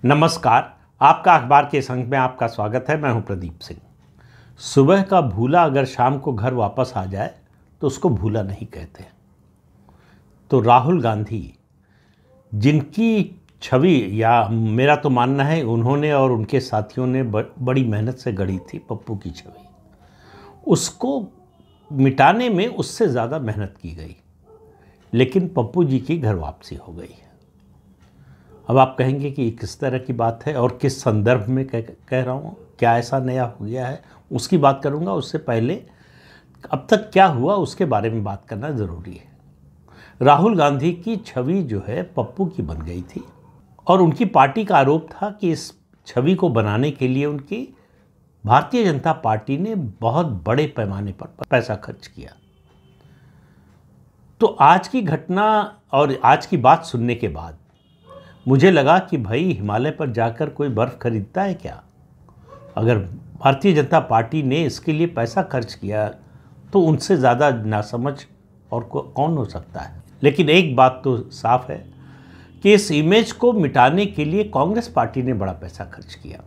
नमस्कार। आपका अखबार के संग में आपका स्वागत है। मैं हूं प्रदीप सिंह। सुबह का भूला अगर शाम को घर वापस आ जाए तो उसको भूला नहीं कहते। तो राहुल गांधी, जिनकी छवि, या मेरा तो मानना है उन्होंने और उनके साथियों ने बड़ी मेहनत से गढ़ी थी पप्पू की छवि, उसको मिटाने में उससे ज़्यादा मेहनत की गई, लेकिन पप्पू जी की घर वापसी हो गई। अब आप कहेंगे कि किस तरह की बात है और किस संदर्भ में कह रहा हूँ, क्या ऐसा नया हो गया है, उसकी बात करूँगा। उससे पहले अब तक क्या हुआ उसके बारे में बात करना ज़रूरी है। राहुल गांधी की छवि जो है पप्पू की बन गई थी और उनकी पार्टी का आरोप था कि इस छवि को बनाने के लिए उनकी भारतीय जनता पार्टी ने बहुत बड़े पैमाने पर पैसा खर्च किया। तो आज की घटना और आज की बात सुनने के बाद मुझे लगा कि भाई, हिमालय पर जाकर कोई बर्फ़ खरीदता है क्या? अगर भारतीय जनता पार्टी ने इसके लिए पैसा खर्च किया तो उनसे ज़्यादा नासमझ और कौन हो सकता है। लेकिन एक बात तो साफ है कि इस इमेज को मिटाने के लिए कांग्रेस पार्टी ने बड़ा पैसा खर्च किया।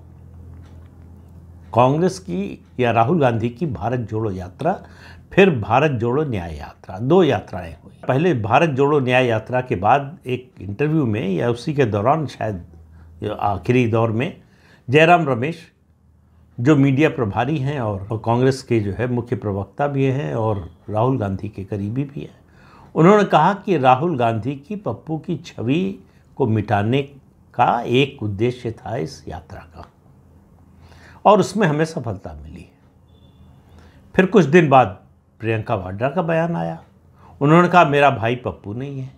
कांग्रेस की या राहुल गांधी की भारत जोड़ो यात्रा, फिर भारत जोड़ो न्याय यात्रा, दो यात्राएं हुई। पहले भारत जोड़ो न्याय यात्रा के बाद एक इंटरव्यू में या उसी के दौरान, शायद आखिरी दौर में, जयराम रमेश, जो मीडिया प्रभारी हैं और कांग्रेस के जो है मुख्य प्रवक्ता भी हैं और राहुल गांधी के करीबी भी हैं, उन्होंने कहा कि राहुल गांधी की पप्पू की छवि को मिटाने का एक उद्देश्य था इस यात्रा का, और उसमें हमें सफलता मिली। फिर कुछ दिन बाद प्रियंका वाड्रा का बयान आया। उन्होंने कहा मेरा भाई पप्पू नहीं है।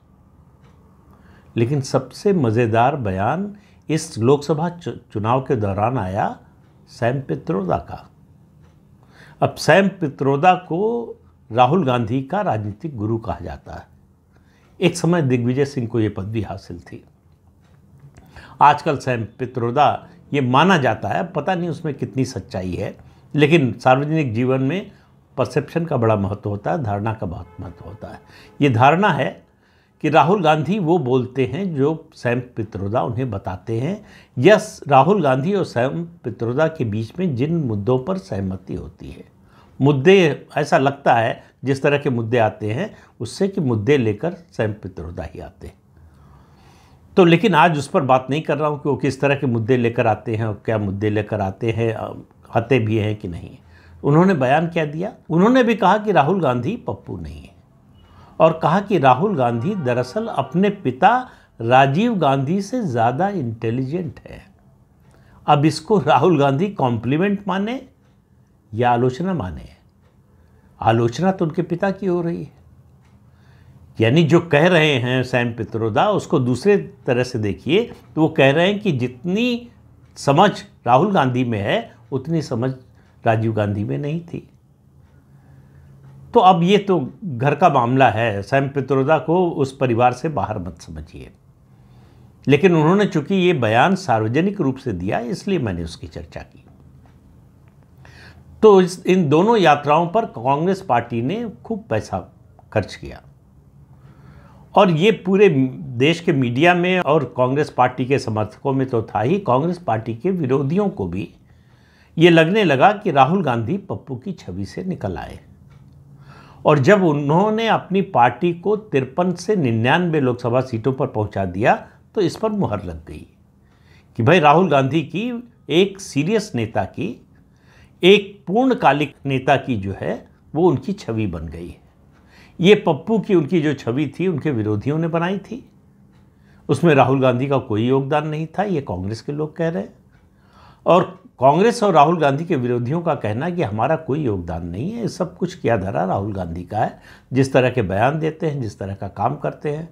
लेकिन सबसे मज़ेदार बयान इस लोकसभा चुनाव के दौरान आया सैम पित्रोदा का। अब सैम पित्रोदा को राहुल गांधी का राजनीतिक गुरु कहा जाता है। एक समय दिग्विजय सिंह को ये पदवी हासिल थी। आजकल सैम पित्रोदा, ये माना जाता है, पता नहीं उसमें कितनी सच्चाई है, लेकिन सार्वजनिक जीवन में परसेप्शन का बड़ा महत्व होता है, धारणा का बहुत महत्व होता है। ये धारणा है कि राहुल गांधी वो बोलते हैं जो सैम पित्रोदा उन्हें बताते हैं, या राहुल गांधी और सैम पित्रोदा के बीच में जिन मुद्दों पर सहमति होती है, मुद्दे ऐसा लगता है जिस तरह के मुद्दे आते हैं उससे कि मुद्दे लेकर सैम पित्रोदा ही आते हैं। तो लेकिन आज उस पर बात नहीं कर रहा हूँ कि वो किस तरह के मुद्दे लेकर आते हैं और क्या मुद्दे लेकर आते हैं, आते भी हैं कि नहीं। उन्होंने बयान क्या दिया? उन्होंने भी कहा कि राहुल गांधी पप्पू नहीं है, और कहा कि राहुल गांधी दरअसल अपने पिता राजीव गांधी से ज़्यादा इंटेलिजेंट है। अब इसको राहुल गांधी कॉम्प्लीमेंट माने या आलोचना माने? आलोचना तो उनके पिता की हो रही है। यानी जो कह रहे हैं सैम पित्रोदा, उसको दूसरे तरह से देखिए तो वो कह रहे हैं कि जितनी समझ राहुल गांधी में है उतनी समझ राजीव गांधी में नहीं थी। तो अब ये तो घर का मामला है, सैम पित्रोदा को उस परिवार से बाहर मत समझिए। लेकिन उन्होंने चूंकि ये बयान सार्वजनिक रूप से दिया, इसलिए मैंने उसकी चर्चा की। तो इन दोनों यात्राओं पर कांग्रेस पार्टी ने खूब पैसा खर्च किया, और ये पूरे देश के मीडिया में और कांग्रेस पार्टी के समर्थकों में तो था ही, कांग्रेस पार्टी के विरोधियों को भी ये लगने लगा कि राहुल गांधी पप्पू की छवि से निकल आए। और जब उन्होंने अपनी पार्टी को 53 से 99 लोकसभा सीटों पर पहुंचा दिया तो इस पर मुहर लग गई कि भाई, राहुल गांधी की, एक सीरियस नेता की, एक पूर्णकालिक नेता की जो है वो उनकी छवि बन गई है। ये पप्पू की उनकी जो छवि थी उनके विरोधियों ने बनाई थी, उसमें राहुल गांधी का कोई योगदान नहीं था, ये कांग्रेस के लोग कह रहे हैं। और कांग्रेस और राहुल गांधी के विरोधियों का कहना कि हमारा कोई योगदान नहीं है, सब कुछ किया धरा राहुल गांधी का है, जिस तरह के बयान देते हैं, जिस तरह का काम करते हैं।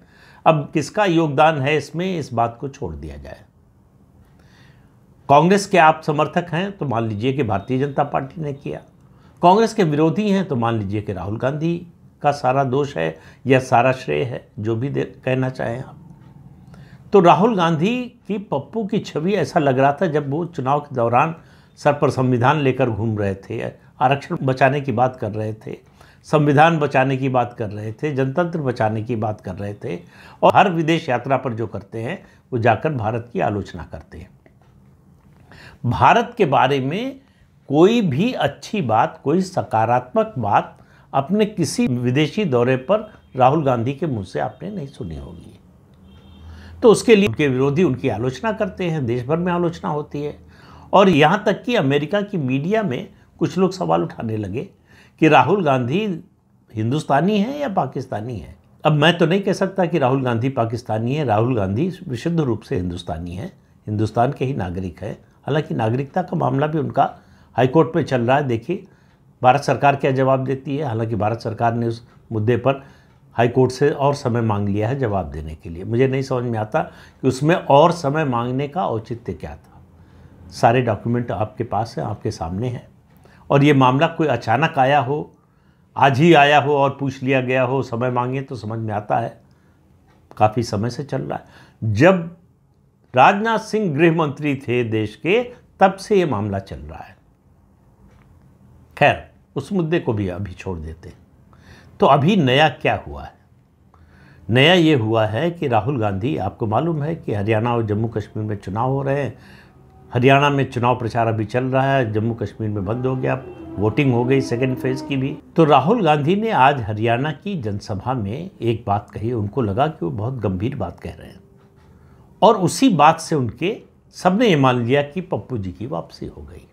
अब किसका योगदान है इसमें, इस बात को छोड़ दिया जाए। कांग्रेस के आप समर्थक हैं तो मान लीजिए कि भारतीय जनता पार्टी ने किया, कांग्रेस के विरोधी हैं तो मान लीजिए कि राहुल गांधी का सारा दोष है या सारा श्रेय है, जो भी कहना चाहें आप। तो राहुल गांधी की पप्पू की छवि, ऐसा लग रहा था जब वो चुनाव के दौरान सर पर संविधान लेकर घूम रहे थे, आरक्षण बचाने की बात कर रहे थे, संविधान बचाने की बात कर रहे थे, जनतंत्र बचाने की बात कर रहे थे, और हर विदेश यात्रा पर जो करते हैं वो जाकर भारत की आलोचना करते हैं। भारत के बारे में कोई भी अच्छी बात, कोई सकारात्मक बात अपने किसी विदेशी दौरे पर राहुल गांधी के मुंह से आपने नहीं सुनी होगी। तो उसके लिए उनके विरोधी उनकी आलोचना करते हैं, देश भर में आलोचना होती है, और यहाँ तक कि अमेरिका की मीडिया में कुछ लोग सवाल उठाने लगे कि राहुल गांधी हिंदुस्तानी है या पाकिस्तानी है। अब मैं तो नहीं कह सकता कि राहुल गांधी पाकिस्तानी है। राहुल गांधी विशुद्ध रूप से हिंदुस्तानी है, हिंदुस्तान के ही नागरिक है। हालांकि नागरिकता का मामला भी उनका हाईकोर्ट में चल रहा है। देखिए भारत सरकार क्या जवाब देती है। हालांकि भारत सरकार ने उस मुद्दे पर हाईकोर्ट से और समय मांग लिया है जवाब देने के लिए। मुझे नहीं समझ में आता कि उसमें और समय मांगने का औचित्य क्या था। सारे डॉक्यूमेंट आपके पास हैं, आपके सामने हैं, और ये मामला कोई अचानक आया हो, आज ही आया हो और पूछ लिया गया हो, समय मांगे तो समझ में आता है काफ़ी समय से चल रहा है। जब राजनाथ सिंह गृह मंत्री थे देश के, तब से ये मामला चल रहा है। खैर, उस मुद्दे को भी अभी छोड़ देते हैं। तो अभी नया क्या हुआ है? नया ये हुआ है कि राहुल गांधी, आपको मालूम है कि हरियाणा और जम्मू कश्मीर में चुनाव हो रहे हैं। हरियाणा में चुनाव प्रचार अभी चल रहा है, जम्मू कश्मीर में बंद हो गया, वोटिंग हो गई सेकेंड फेज की भी। तो राहुल गांधी ने आज हरियाणा की जनसभा में एक बात कही, उनको लगा कि वो बहुत गंभीर बात कह रहे हैं, और उसी बात से उनके सबने ये मान लिया कि पप्पू जी की वापसी हो गई।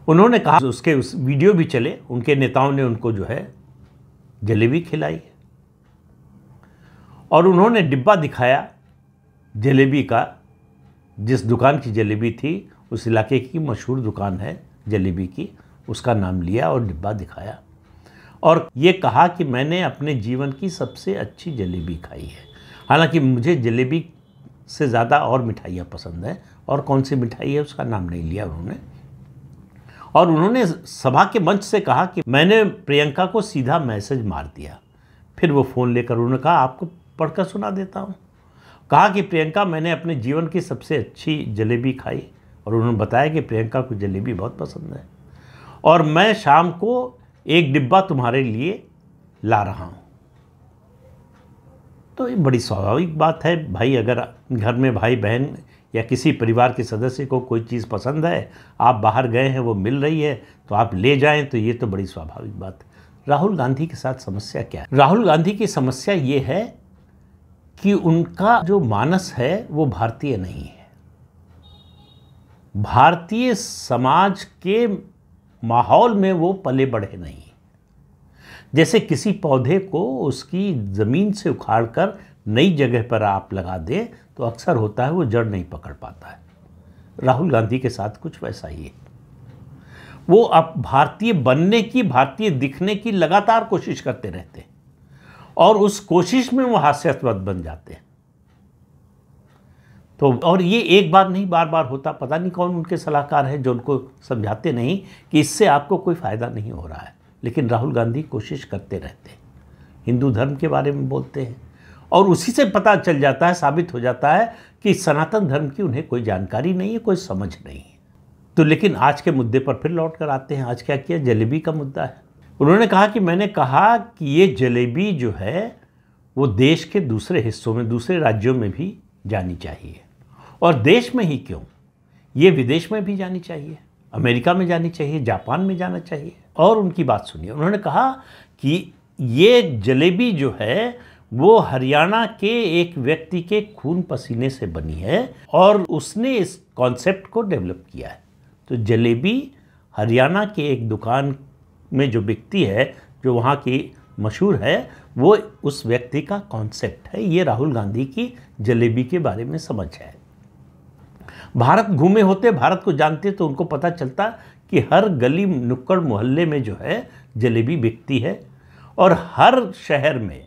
उन्होंने कहा, उसके उस वीडियो भी चले, उनके नेताओं ने उनको जो है जलेबी खिलाई और उन्होंने डिब्बा दिखाया जलेबी का, जिस दुकान की जलेबी थी, उस इलाके की मशहूर दुकान है जलेबी की, उसका नाम लिया और डिब्बा दिखाया और ये कहा कि मैंने अपने जीवन की सबसे अच्छी जलेबी खाई है। हालांकि मुझे जलेबी से ज़्यादा और मिठाइयाँ पसंद है, और कौन सी मिठाई है उसका नाम नहीं लिया उन्होंने। और उन्होंने सभा के मंच से कहा कि मैंने प्रियंका को सीधा मैसेज मार दिया। फिर वो फ़ोन लेकर उन्होंने कहा, आपको पढ़कर सुना देता हूँ। कहा कि प्रियंका, मैंने अपने जीवन की सबसे अच्छी जलेबी खाई, और उन्होंने बताया कि प्रियंका को जलेबी बहुत पसंद है और मैं शाम को एक डिब्बा तुम्हारे लिए ला रहा हूँ। तो ये बड़ी स्वाभाविक बात है भाई, अगर घर में भाई बहन या किसी परिवार के सदस्य को कोई चीज़ पसंद है, आप बाहर गए हैं, वो मिल रही है, तो आप ले जाएं, तो ये तो बड़ी स्वाभाविक बात है। राहुल गांधी के साथ समस्या क्या है? राहुल गांधी की समस्या ये है कि उनका जो मानस है वो भारतीय नहीं है। भारतीय समाज के माहौल में वो पले बढ़े नहीं। जैसे किसी पौधे को उसकी ज़मीन से उखाड़कर नई जगह पर आप लगा दें तो अक्सर होता है वो जड़ नहीं पकड़ पाता है। राहुल गांधी के साथ कुछ वैसा ही है। वो अब भारतीय बनने की, भारतीय दिखने की लगातार कोशिश करते रहते हैं और उस कोशिश में वो हास्यास्पद बन जाते हैं। तो और ये एक बार नहीं, बार बार होता। पता नहीं कौन उनके सलाहकार हैं जो उनको समझाते नहीं कि इससे आपको कोई फ़ायदा नहीं हो रहा है, लेकिन राहुल गांधी कोशिश करते रहते हैं। हिंदू धर्म के बारे में बोलते हैं और उसी से पता चल जाता है, साबित हो जाता है कि सनातन धर्म की उन्हें कोई जानकारी नहीं है, कोई समझ नहीं है। तो लेकिन आज के मुद्दे पर फिर लौट कर आते हैं। आज क्या किया? जलेबी का मुद्दा है। उन्होंने कहा कि मैंने कहा कि ये जलेबी जो है वो देश के दूसरे हिस्सों में, दूसरे राज्यों में भी जानी चाहिए, और देश में ही क्यों, ये विदेश में भी जानी चाहिए, अमेरिका में जानी चाहिए, जापान में जाना चाहिए। और उनकी बात सुनिए, उन्होंने कहा कि ये जलेबी जो है वो हरियाणा के एक व्यक्ति के खून पसीने से बनी है और उसने इस कॉन्सेप्ट को डेवलप किया है। तो जलेबी हरियाणा के एक दुकान में जो बिकती है, जो वहाँ की मशहूर है, वो उस व्यक्ति का कॉन्सेप्ट है। ये राहुल गांधी की जलेबी के बारे में समझ है। भारत घूमे होते, भारत को जानते, तो उनको पता चलता कि हर गली नुक्कड़ मोहल्ले में जो है जलेबी बिकती है और हर शहर में,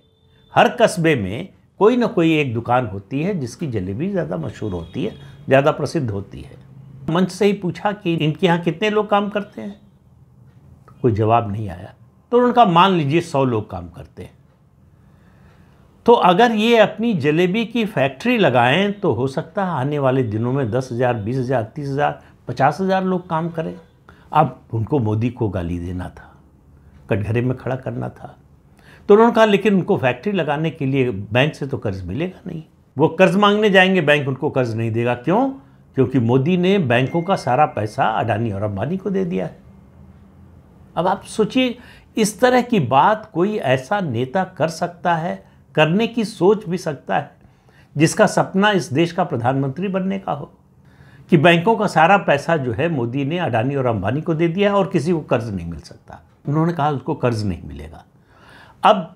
हर कस्बे में कोई ना कोई एक दुकान होती है जिसकी जलेबी ज़्यादा मशहूर होती है, ज़्यादा प्रसिद्ध होती है। मंच से ही पूछा कि इनके यहाँ कितने लोग काम करते हैं, कोई जवाब नहीं आया। तो उनका मान लीजिए 100 लोग काम करते हैं, तो अगर ये अपनी जलेबी की फैक्ट्री लगाएं तो हो सकता है आने वाले दिनों में 10,000, 20,000, 30,000, 50,000 लोग काम करें। अब उनको मोदी को गाली देना था, कटघरे में खड़ा करना था। तो उन्होंने कहा लेकिन उनको फैक्ट्री लगाने के लिए बैंक से तो कर्ज मिलेगा नहीं, वो कर्ज मांगने जाएंगे, बैंक उनको कर्ज नहीं देगा। क्यों? क्योंकि मोदी ने बैंकों का सारा पैसा अडानी और अंबानी को दे दिया है। अब आप सोचिए, इस तरह की बात कोई ऐसा नेता कर सकता है, करने की सोच भी सकता है, जिसका सपना इस देश का प्रधानमंत्री बनने का हो, कि बैंकों का सारा पैसा जो है मोदी ने अडानी और अंबानी को दे दिया है और किसी को कर्ज नहीं मिल सकता। उन्होंने कहा उसको कर्ज नहीं मिलेगा। अब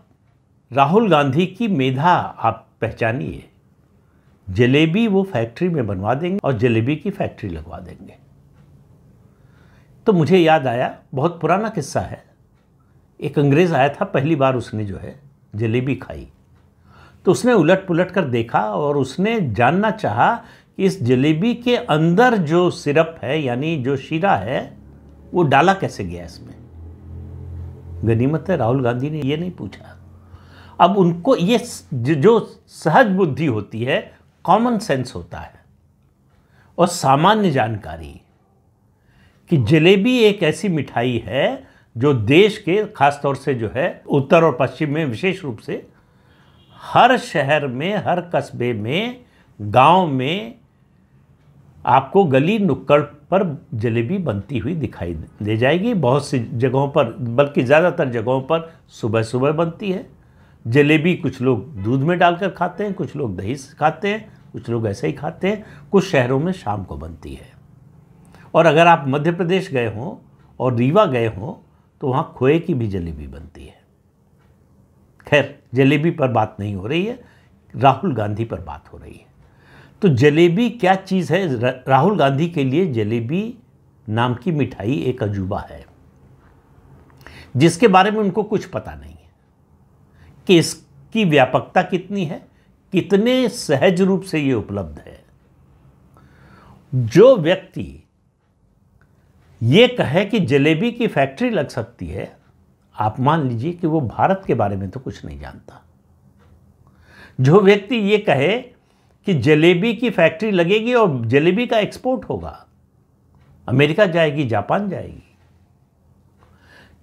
राहुल गांधी की मेधा आप पहचानिए, जलेबी वो फैक्ट्री में बनवा देंगे और जलेबी की फैक्ट्री लगवा देंगे। तो मुझे याद आया, बहुत पुराना किस्सा है, एक अंग्रेज़ आया था, पहली बार उसने जो है जलेबी खाई, तो उसने उलट पुलट कर देखा और उसने जानना चाहा कि इस जलेबी के अंदर जो सिरप है, यानी जो शीरा है, वो डाला कैसे गया इसमें। गनीमत है राहुल गांधी ने ये नहीं पूछा। अब उनको ये जो सहज बुद्धि होती है, कॉमन सेंस होता है और सामान्य जानकारी, कि जलेबी एक ऐसी मिठाई है जो देश के खासतौर से जो है उत्तर और पश्चिम में, विशेष रूप से हर शहर में, हर कस्बे में, गांव में आपको गली नुक्कड़ पर जलेबी बनती हुई दिखाई दे जाएगी। बहुत सी जगहों पर, बल्कि ज़्यादातर जगहों पर सुबह सुबह बनती है जलेबी। कुछ लोग दूध में डालकर खाते हैं, कुछ लोग दही से खाते हैं, कुछ लोग ऐसे ही खाते हैं। कुछ शहरों में शाम को बनती है। और अगर आप मध्य प्रदेश गए हों और रीवा गए हों तो वहाँ खोए की भी जलेबी बनती है। खैर, जलेबी पर बात नहीं हो रही है, राहुल गांधी पर बात हो रही है। तो जलेबी क्या चीज़ है? राहुल गांधी के लिए जलेबी नाम की मिठाई एक अजूबा है, जिसके बारे में उनको कुछ पता नहीं है कि इसकी व्यापकता कितनी है, कितने सहज रूप से ये उपलब्ध है। जो व्यक्ति ये कहे कि जलेबी की फैक्ट्री लग सकती है, आप मान लीजिए कि वो भारत के बारे में तो कुछ नहीं जानता। जो व्यक्ति ये कहे कि जलेबी की फैक्ट्री लगेगी और जलेबी का एक्सपोर्ट होगा, अमेरिका जाएगी, जापान जाएगी।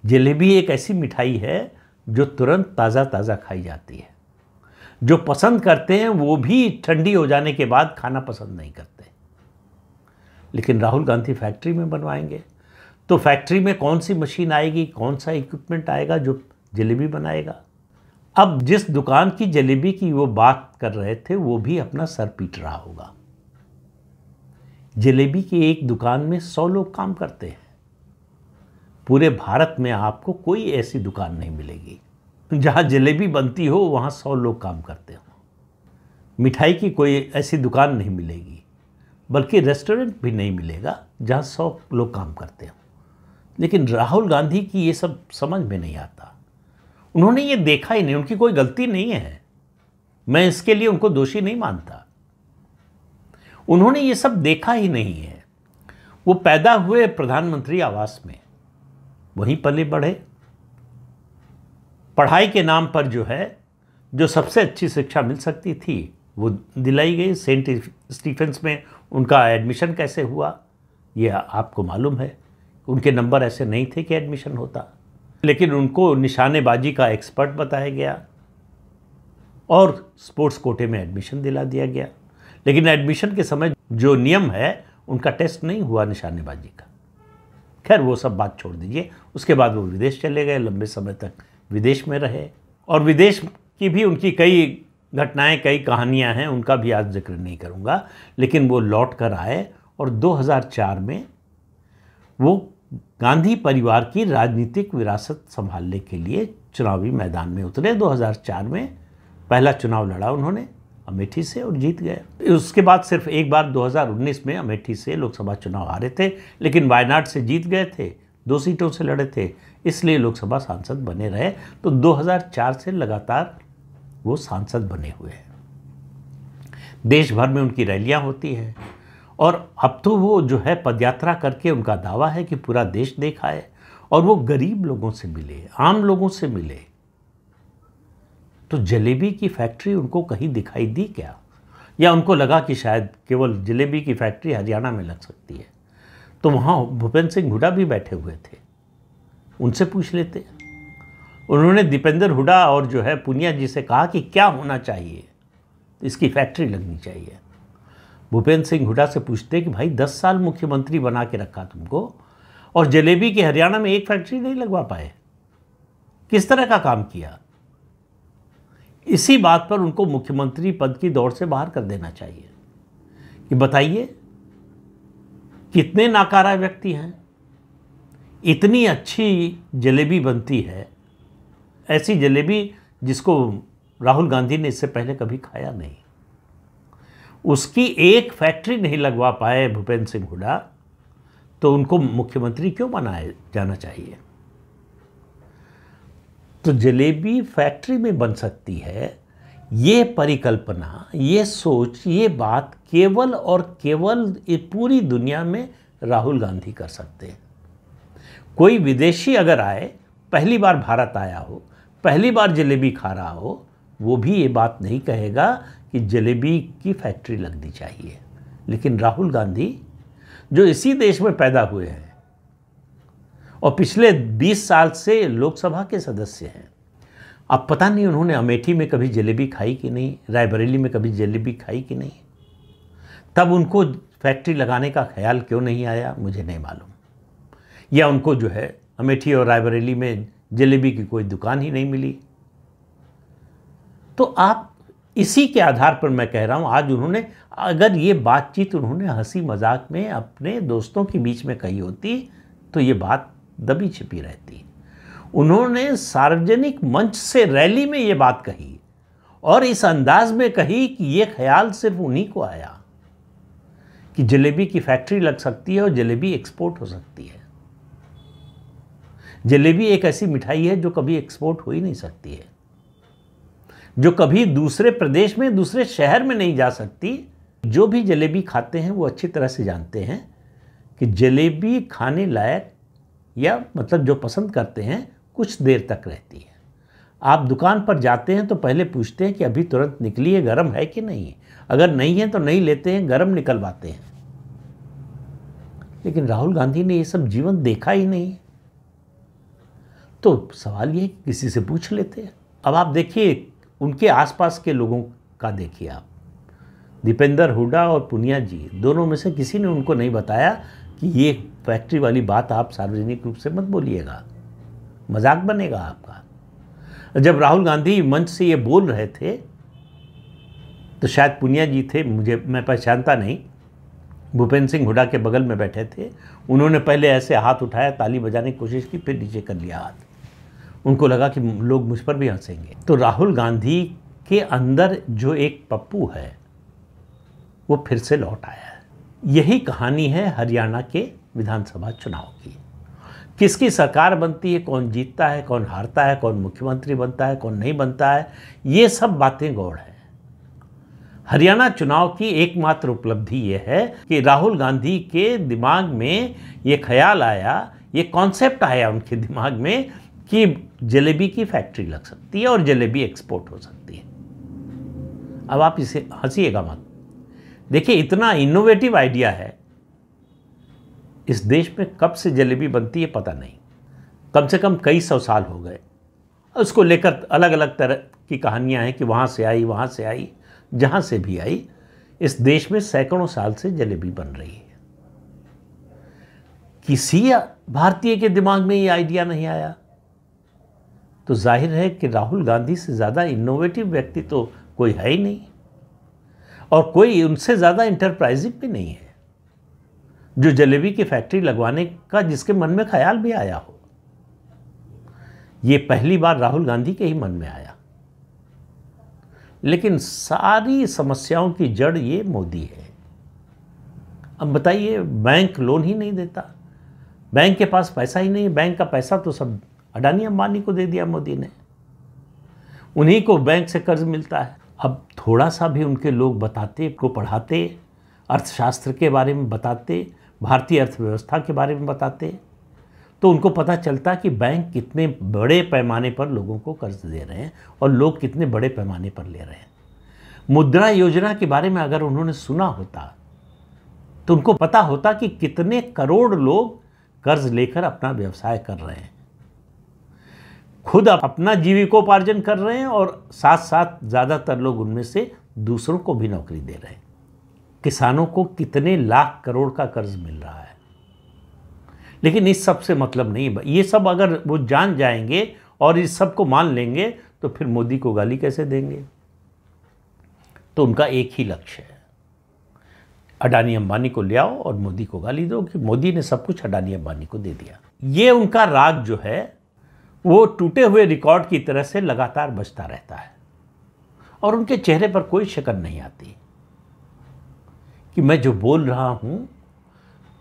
जलेबी एक ऐसी मिठाई है जो तुरंत ताज़ा ताज़ा खाई जाती है। जो पसंद करते हैं वो भी ठंडी हो जाने के बाद खाना पसंद नहीं करते। लेकिन राहुल गांधी फैक्ट्री में बनवाएंगे, तो फैक्ट्री में कौन सी मशीन आएगी, कौन सा इक्विपमेंट आएगा जो जलेबी बनाएगा। अब जिस दुकान की जलेबी की वो बात कर रहे थे, वो भी अपना सर पीट रहा होगा। जलेबी की एक दुकान में 100 लोग काम करते हैं। पूरे भारत में आपको कोई ऐसी दुकान नहीं मिलेगी जहां जलेबी बनती हो, वहां 100 लोग काम करते हो। मिठाई की कोई ऐसी दुकान नहीं मिलेगी, बल्कि रेस्टोरेंट भी नहीं मिलेगा जहां 100 लोग काम करते हो। लेकिन राहुल गांधी की ये सब समझ में नहीं आता। उन्होंने ये देखा ही नहीं, उनकी कोई गलती नहीं है, मैं इसके लिए उनको दोषी नहीं मानता। उन्होंने ये सब देखा ही नहीं है। वो पैदा हुए प्रधानमंत्री आवास में, वहीं पले बढ़े। पढ़ाई के नाम पर जो है, जो सबसे अच्छी शिक्षा मिल सकती थी वो दिलाई गई। सेंट स्टीफेंस में उनका एडमिशन कैसे हुआ ये आपको मालूम है। उनके नंबर ऐसे नहीं थे कि एडमिशन होता, लेकिन उनको निशानेबाजी का एक्सपर्ट बताया गया और स्पोर्ट्स कोटे में एडमिशन दिला दिया गया। लेकिन एडमिशन के समय जो नियम है, उनका टेस्ट नहीं हुआ निशानेबाजी का। खैर, वो सब बात छोड़ दीजिए। उसके बाद वो विदेश चले गए, लंबे समय तक विदेश में रहे। और विदेश की भी उनकी कई घटनाएं, कई कहानियां हैं, उनका भी आज जिक्र नहीं करूंगा। लेकिन वो लौट कर आए और 2004 में वो गांधी परिवार की राजनीतिक विरासत संभालने के लिए चुनावी मैदान में उतरे। 2004 में पहला चुनाव लड़ा उन्होंने अमेठी से और जीत गए। उसके बाद सिर्फ एक बार 2019 में अमेठी से लोकसभा चुनाव हारे थे, लेकिन वायनाड से जीत गए थे, 2 सीटों से लड़े थे, इसलिए लोकसभा सांसद बने रहे। तो 2004 से लगातार वो सांसद बने हुए हैं। देश भर में उनकी रैलियां होती हैं और अब तो वो जो है पदयात्रा करके, उनका दावा है कि पूरा देश देखा है, और वो गरीब लोगों से मिले, आम लोगों से मिले। तो जलेबी की फैक्ट्री उनको कहीं दिखाई दी क्या, या उनको लगा कि शायद केवल जलेबी की फैक्ट्री हरियाणा में लग सकती है? तो वहाँ भूपेंद्र सिंह हुड्डा भी बैठे हुए थे, उनसे पूछ लेते। उन्होंने दीपेंद्र हुड्डा और जो है पूनिया जी से कहा कि क्या होना चाहिए, इसकी फैक्ट्री लगनी चाहिए। भूपेंद्र सिंह हुड्डा से पूछते कि भाई 10 साल मुख्यमंत्री बना के रखा तुमको और जलेबी की हरियाणा में एक फैक्ट्री नहीं लगवा पाए, किस तरह का काम किया? इसी बात पर उनको मुख्यमंत्री पद की दौड़ से बाहर कर देना चाहिए कि बताइए कितने नाकारा व्यक्ति हैं। इतनी अच्छी जलेबी बनती है, ऐसी जलेबी जिसको राहुल गांधी ने इससे पहले कभी खाया नहीं, उसकी एक फैक्ट्री नहीं लगवा पाए भूपेंद्र सिंह हुड्डा, तो उनको मुख्यमंत्री क्यों बनाया जाना चाहिए? तो जलेबी फैक्ट्री में बन सकती है, ये परिकल्पना, ये सोच, ये बात केवल और केवल पूरी दुनिया में राहुल गांधी कर सकते हैं। कोई विदेशी अगर आए, पहली बार भारत आया हो, पहली बार जलेबी खा रहा हो, वो भी ये बात नहीं कहेगा कि जलेबी की फैक्ट्री लगनी चाहिए। लेकिन राहुल गांधी जो इसी देश में पैदा हुए हैं और पिछले 20 साल से लोकसभा के सदस्य हैं, अब पता नहीं उन्होंने अमेठी में कभी जलेबी खाई कि नहीं, रायबरेली में कभी जलेबी खाई कि नहीं, तब उनको फैक्ट्री लगाने का ख्याल क्यों नहीं आया मुझे नहीं मालूम। या उनको जो है अमेठी और रायबरेली में जलेबी की कोई दुकान ही नहीं मिली। तो आप इसी के आधार पर मैं कह रहा हूँ, आज उन्होंने अगर ये बातचीत उन्होंने हंसी मजाक में अपने दोस्तों के बीच में कही होती तो ये बात दबी छिपी रहती। उन्होंने सार्वजनिक मंच से रैली में ये बात कही और इस अंदाज में कही कि ये ख्याल सिर्फ उन्हीं को आया कि जलेबी की फैक्ट्री लग सकती है और जलेबी एक्सपोर्ट हो सकती है। जलेबी एक ऐसी मिठाई है जो कभी एक्सपोर्ट हो ही नहीं सकती है, जो कभी दूसरे प्रदेश में, दूसरे शहर में नहीं जा सकती। जो भी जलेबी खाते हैं वो अच्छी तरह से जानते हैं कि जलेबी खाने लायक, या मतलब जो पसंद करते हैं, कुछ देर तक रहती है। आप दुकान पर जाते हैं तो पहले पूछते हैं कि अभी तुरंत निकली है, गर्म है कि नहीं, अगर नहीं है तो नहीं लेते हैं, गर्म निकलवाते हैं। लेकिन राहुल गांधी ने ये सब जीवन देखा ही नहीं, तो सवाल ये है कि किसी से पूछ लेते हैं। अब आप देखिए उनके आसपास के लोगों का देखिए आप, दीपेंद्र हुड्डा और पुनिया जी, दोनों में से किसी ने उनको नहीं बताया कि ये फैक्ट्री वाली बात आप सार्वजनिक रूप से मत बोलिएगा, मजाक बनेगा आपका। जब राहुल गांधी मंच से ये बोल रहे थे तो शायद पुनिया जी थे, मैं पहचानता नहीं, भूपेंद्र सिंह हुड्डा के बगल में बैठे थे। उन्होंने पहले ऐसे हाथ उठाया, ताली बजाने की कोशिश की, फिर नीचे कर लिया हाथ। उनको लगा कि लोग मुझ पर भी हंसेंगे। तो राहुल गांधी के अंदर जो एक पप्पू है वो फिर से लौट आया है। यही कहानी है हरियाणा के विधानसभा चुनाव की। किसकी सरकार बनती है, कौन जीतता है, कौन हारता है, कौन मुख्यमंत्री बनता है, कौन नहीं बनता है, ये सब बातें गौड़ है। हरियाणा चुनाव की एकमात्र उपलब्धि ये है कि राहुल गांधी के दिमाग में ये ख्याल आया, ये कॉन्सेप्ट आया उनके दिमाग में कि जलेबी की फैक्ट्री लग सकती है और जलेबी एक्सपोर्ट हो सकती है। अब आप इसे हंसिएगा मत, देखिए इतना इनोवेटिव आइडिया है। इस देश में कब से जलेबी बनती है पता नहीं, कम से कम कई सौ साल हो गए। उसको लेकर अलग अलग तरह की कहानियां हैं कि वहाँ से आई, वहाँ से आई, जहाँ से भी आई, इस देश में सैकड़ों साल से जलेबी बन रही है। किसी भारतीय के दिमाग में ये आइडिया नहीं आया, तो जाहिर है कि राहुल गांधी से ज़्यादा इनोवेटिव व्यक्ति तो कोई है ही नहीं, और कोई उनसे ज़्यादा इंटरप्राइजिंग भी नहीं है जो जलेबी की फैक्ट्री लगवाने का जिसके मन में ख्याल भी आया हो। ये पहली बार राहुल गांधी के ही मन में आया। लेकिन सारी समस्याओं की जड़ ये मोदी है। अब बताइए, बैंक लोन ही नहीं देता, बैंक के पास पैसा ही नहीं, बैंक का पैसा तो सब अडानी अंबानी को दे दिया मोदी ने, उन्हीं को बैंक से कर्ज मिलता है। अब थोड़ा सा भी उनके लोग बताते, को पढ़ाते, अर्थशास्त्र के बारे में बताते, भारतीय अर्थव्यवस्था के बारे में बताते, तो उनको पता चलता कि बैंक कितने बड़े पैमाने पर लोगों को कर्ज दे रहे हैं और लोग कितने बड़े पैमाने पर ले रहे हैं। मुद्रा योजना के बारे में अगर उन्होंने सुना होता तो उनको पता होता कि कितने करोड़ लोग कर्ज लेकर अपना व्यवसाय कर रहे हैं, खुद अपना जीविकोपार्जन कर रहे हैं और साथ साथ ज़्यादातर लोग उनमें से दूसरों को भी नौकरी दे रहे हैं। किसानों को कितने लाख करोड़ का कर्ज मिल रहा है। लेकिन इस सब से मतलब नहीं है। ये सब अगर वो जान जाएंगे और इस सब को मान लेंगे तो फिर मोदी को गाली कैसे देंगे। तो उनका एक ही लक्ष्य है, अडानी अंबानी को ले आओ और मोदी को गाली दो कि मोदी ने सब कुछ अडानी अंबानी को दे दिया। ये उनका राग जो है वो टूटे हुए रिकॉर्ड की तरह से लगातार बजता रहता है और उनके चेहरे पर कोई शिकन नहीं आती कि मैं जो बोल रहा हूं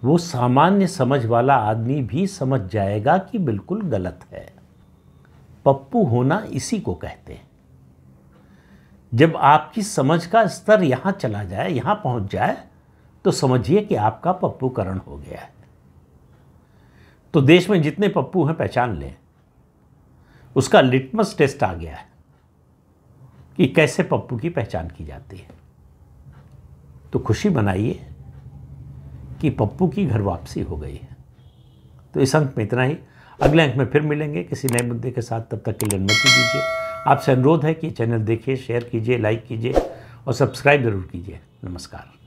वो सामान्य समझ वाला आदमी भी समझ जाएगा कि बिल्कुल गलत है। पप्पू होना इसी को कहते हैं। जब आपकी समझ का स्तर यहां चला जाए, यहां पहुंच जाए, तो समझिए कि आपका पप्पूकरण हो गया है। तो देश में जितने पप्पू हैं पहचान लें, उसका लिटमस टेस्ट आ गया है कि कैसे पप्पू की पहचान की जाती है। तो खुशी मनाइए कि पप्पू की घर वापसी हो गई है। तो इस अंक में इतना ही। अगले अंक में फिर मिलेंगे किसी नए मुद्दे के साथ। तब तक के लिए अनुमति दीजिए। आपसे अनुरोध है कि चैनल देखिए, शेयर कीजिए, लाइक कीजिए और सब्सक्राइब जरूर कीजिए। नमस्कार।